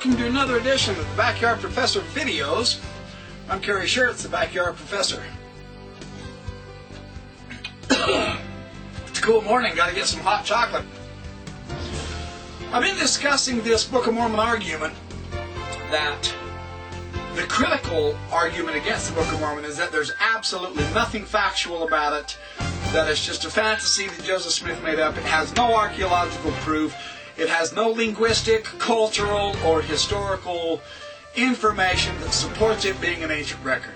welcome to another edition of the Backyard Professor videos. I'm Kerry Schertz, the Backyard Professor. It's a cool morning, gotta get some hot chocolate. I've been discussing this Book of Mormon argument that the critical argument against the Book of Mormon is that there's absolutely nothing factual about it, that it's just a fantasy that Joseph Smith made up. It has no archaeological proof. It has no linguistic, cultural, or historical information that supports it being an ancient record.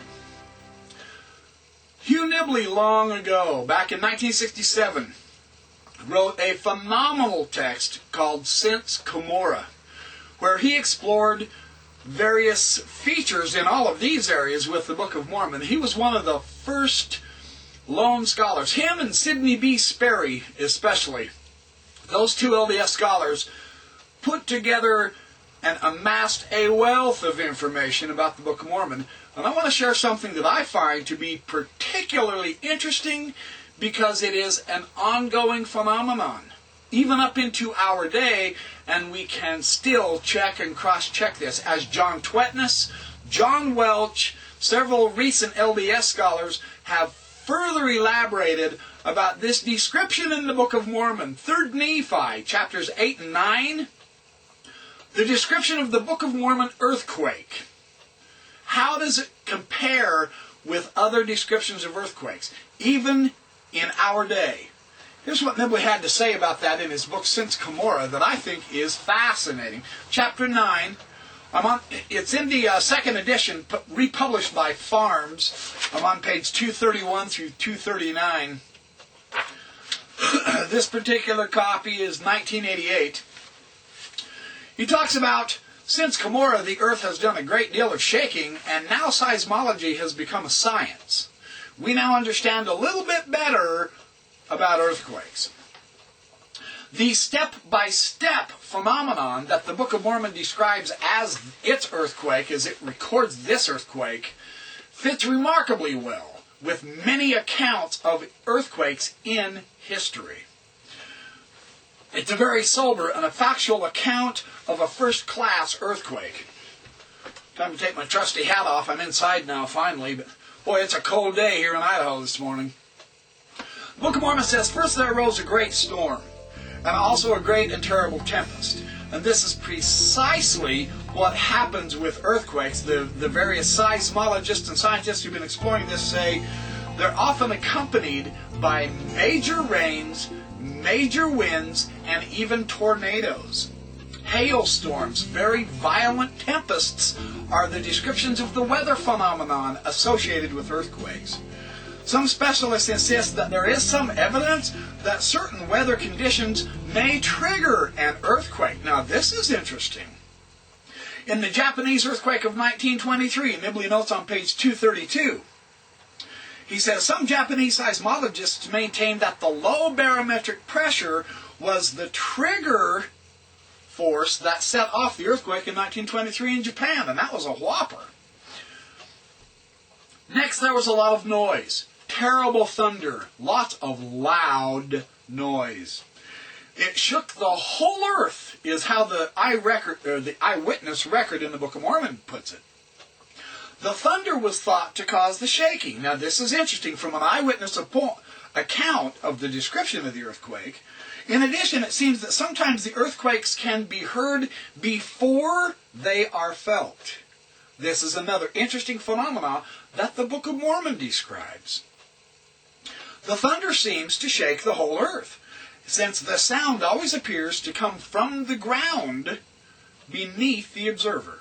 Hugh Nibley, long ago, back in 1967, wrote a phenomenal text called Since Cumorah, where he explored various features in all of these areas with the Book of Mormon. He was one of the first lone scholars. Him and Sidney B. Sperry, especially. Those two LDS scholars put together and amassed a wealth of information about the Book of Mormon. And I want to share something that I find to be particularly interesting because it is an ongoing phenomenon, even up into our day, and we can still check and cross-check this. As John Twetness, John Welch, several recent LDS scholars have further elaborated about this description in the Book of Mormon, 3 Nephi, chapters 8 and 9, the description of the Book of Mormon earthquake. How does it compare with other descriptions of earthquakes, even in our day? Here's what Nibley had to say about that in his book, Since Cumorah, that I think is fascinating. Chapter 9, it's in the second edition, republished by Farms. I'm on page 231 through 239. This particular copy is 1988. He talks about, since Cumorah, the earth has done a great deal of shaking, and now seismology has become a science. We now understand a little bit better about earthquakes. The step-by-step phenomenon that the Book of Mormon describes as its earthquake, as it records this earthquake, fits remarkably well with many accounts of earthquakes in history. It's a very sober and a factual account of a first-class earthquake. Time to take my trusty hat off. I'm inside now, finally, but boy, it's a cold day here in Idaho this morning. The Book of Mormon says, first there arose a great storm, and also a great and terrible tempest. And this is precisely what happens with earthquakes. The various seismologists and scientists who've been exploring this say they're often accompanied by major rains, major winds, and even tornadoes. Hailstorms, very violent tempests, are the descriptions of the weather phenomenon associated with earthquakes. Some specialists insist that there is some evidence that certain weather conditions may trigger an earthquake. Now, this is interesting. In the Japanese earthquake of 1923, Nibley notes on page 232, he says, some Japanese seismologists maintain that the low barometric pressure was the trigger force that set off the earthquake in 1923 in Japan, and that was a whopper. Next, there was a lot of noise. Terrible thunder, lots of loud noise. It shook the whole earth, is how the eyewitness record in the Book of Mormon puts it. The thunder was thought to cause the shaking. Now this is interesting from an eyewitness account of the description of the earthquake. In addition, it seems that sometimes the earthquakes can be heard before they are felt. This is another interesting phenomenon that the Book of Mormon describes. The thunder seems to shake the whole earth, since the sound always appears to come from the ground beneath the observer.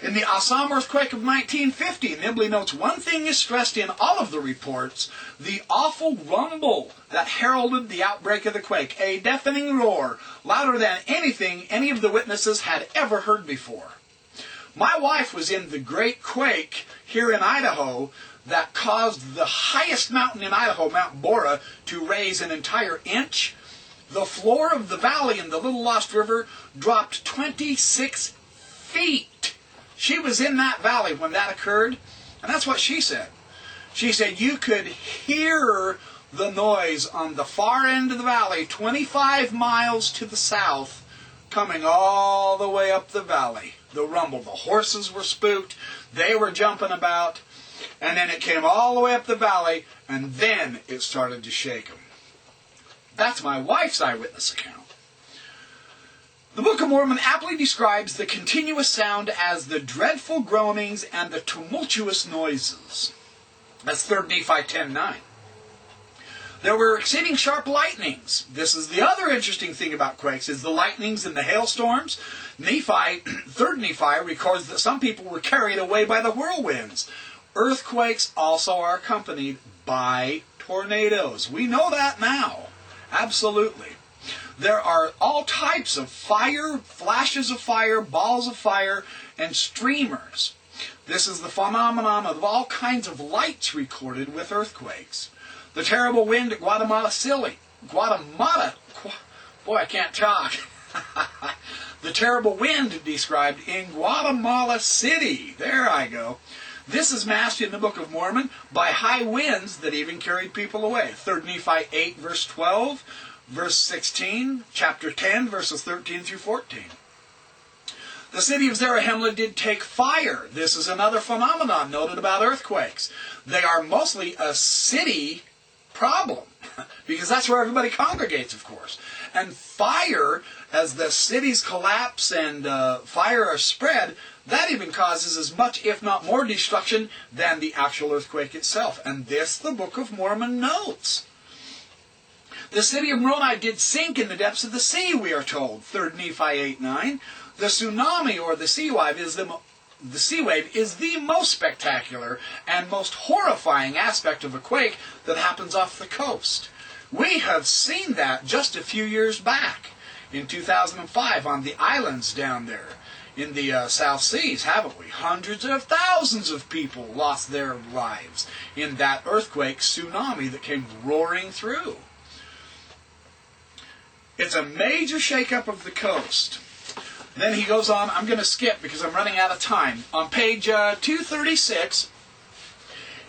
In the Assam earthquake of 1950, Nibley notes one thing is stressed in all of the reports, the awful rumble that heralded the outbreak of the quake, a deafening roar, louder than anything any of the witnesses had ever heard before. My wife was in the great quake here in Idaho that caused the highest mountain in Idaho, Mount Bora, to raise an entire inch. The floor of the valley in the Little Lost River dropped 26 feet. She was in that valley when that occurred, and that's what she said. She said you could hear the noise on the far end of the valley, 25 miles to the south, coming all the way up the valley. The rumble. The horses were spooked. They were jumping about. And then it came all the way up the valley, and then it started to shake them. That's my wife's eyewitness account. The Book of Mormon aptly describes the continuous sound as the dreadful groanings and the tumultuous noises. That's 3 Nephi 10:9. There were exceeding sharp lightnings. This is the other interesting thing about quakes, is the lightnings and the hailstorms. 3 Nephi records that some people were carried away by the whirlwinds. Earthquakes also are accompanied by tornadoes. We know that now. Absolutely. There are all types of fire, flashes of fire, balls of fire, and streamers. This is the phenomenon of all kinds of lights recorded with earthquakes. The terrible wind at Guatemala City. Boy, I can't talk. The terrible wind described in Guatemala City. There I go. This is masked in the Book of Mormon by high winds that even carried people away. 3 Nephi 8, verse 12, verse 16, chapter 10, verses 13 through 14. The city of Zarahemla did take fire. This is another phenomenon noted about earthquakes. They are mostly a city problem, because that's where everybody congregates, of course. And fire, as the cities collapse and fire are spread, that even causes as much, if not more, destruction than the actual earthquake itself. And this the Book of Mormon notes. The city of Moroni did sink in the depths of the sea, we are told. 3 Nephi 8:9. The tsunami, or the sea wave, is the most spectacular and most horrifying aspect of a quake that happens off the coast. We have seen that just a few years back, in 2005, on the islands down there in the South Seas, haven't we? Hundreds of thousands of people lost their lives in that earthquake tsunami that came roaring through. It's a major shakeup of the coast. Then he goes on, I'm going to skip because I'm running out of time. On page 236,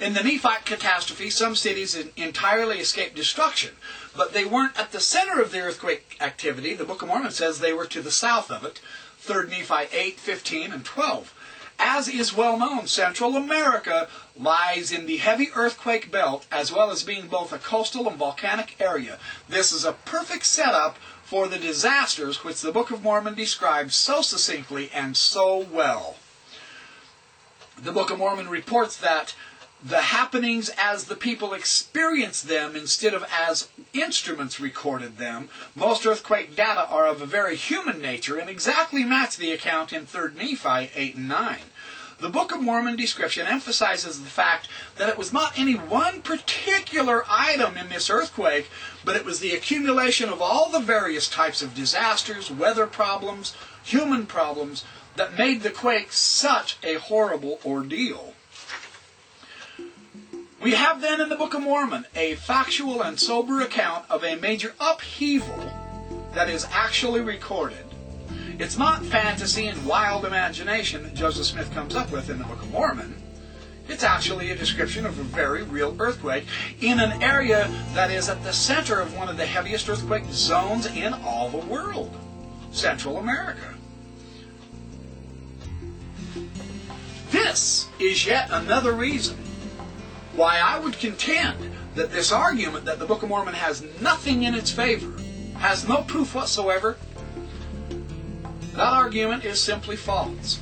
in the Nephite catastrophe, some cities entirely escaped destruction, but they weren't at the center of the earthquake activity. The Book of Mormon says they were to the south of it. 3 Nephi 8, 15, and 12. As is well known, Central America lies in the heavy earthquake belt, as well as being both a coastal and volcanic area. This is a perfect setup for the disasters which the Book of Mormon describes so succinctly and so well. The Book of Mormon reports that the happenings as the people experienced them instead of as instruments recorded them. Most earthquake data are of a very human nature and exactly match the account in 3 Nephi 8 and 9. The Book of Mormon description emphasizes the fact that it was not any one particular item in this earthquake, but it was the accumulation of all the various types of disasters, weather problems, human problems, that made the quake such a horrible ordeal. We have then in the Book of Mormon a factual and sober account of a major upheaval that is actually recorded. It's not fantasy and wild imagination that Joseph Smith comes up with in the Book of Mormon. It's actually a description of a very real earthquake in an area that is at the center of one of the heaviest earthquake zones in all the world, Central America. This is yet another reason why I would contend that this argument that the Book of Mormon has nothing in its favor, has no proof whatsoever, that argument is simply false.